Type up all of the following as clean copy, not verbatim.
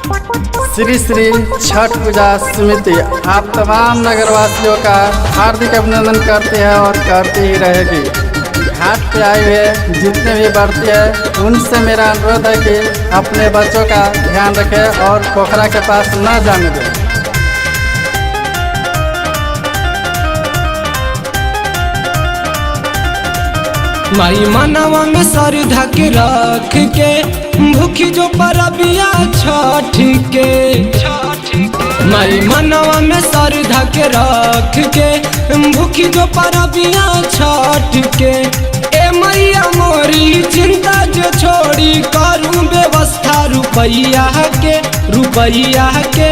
श्री श्री छठ पूजा समिति आप तमाम नगरवासियों का हार्दिक अभिनंदन करती है और करती ही रहेगी। घाट पे आए हुए जितने भी बढ़ती है उनसे मेरा अनुरोध है कि अपने बच्चों का ध्यान रखें और पोखरा के पास न जाने दें। माई मनवा में श्रद्धा के रख के भूखी जो परबिया छठ के। माई मनवा में श्रद्धा के रख के भूखी जो परबिया छठ के। ए मैया मोरी चिंता जो छोड़ी करूँ व्यवस्था रुपैया के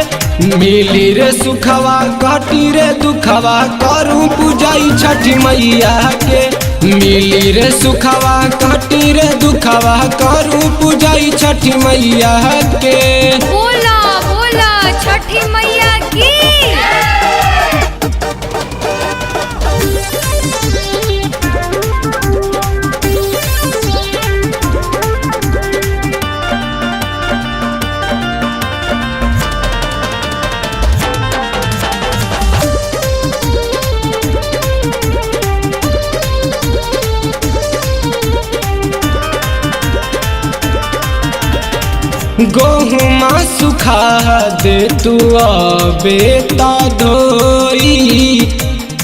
मिली रे सुखवा कटी रे दुखवा करूँ पूजाई छठी मैया के। मिली रे सुखवा कटी रे दुखवा करूँ पूजाई छठी मैया के। बोला बोला छठी मैया की। गोहुमा सुखा दे तू बेता धोई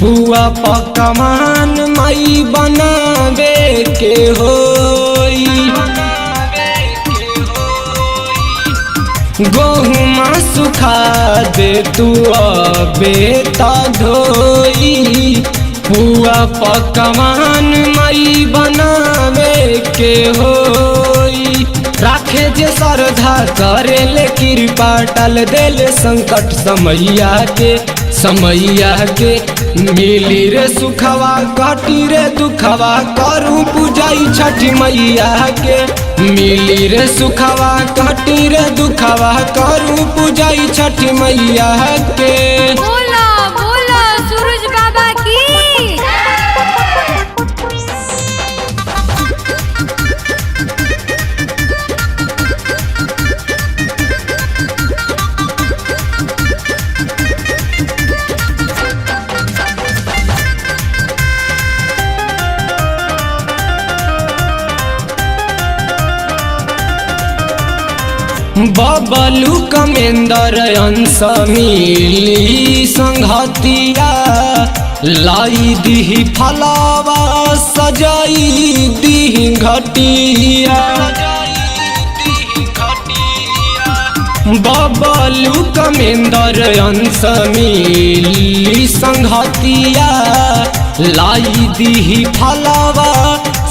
बुआ पकवान माई बनावे के होई। गोहुमा सुखा दे तू बेता धोई बुआ पकवान माई बनावे के होई। राखे जे श्रद्धा करे ले कृपा टाल देले संकट समैया के। मिली रे सुखवा कटी रे दुखवा करूँ पूजाई छठी मैया के। मिली रे सुखवा कटी रे दुखवा करूँ पूजाई छठी मैया के। बोला बोला सूरज बाबा की। बबलू कमेंदर अंश मिली संघतिया लाई दीही फलावा सजाई दीही घटिया। बबलू कमेंदर अंश मिली संघतिया लाई दीही फलावा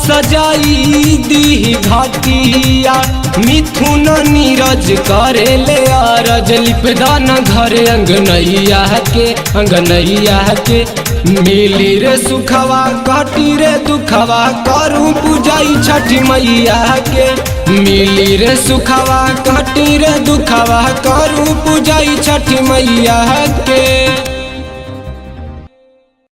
सजाई दीही घटिया। मिथुन नीरज करे ले आरज लिपदान घर अंगनैया के। मिली रे सुखवा कटी रे दुखवा करूँ पूजाई छठी मैया के। मिली रे सुखवा कटी रे दुखवा करूँ पूजाई छठी मैया के।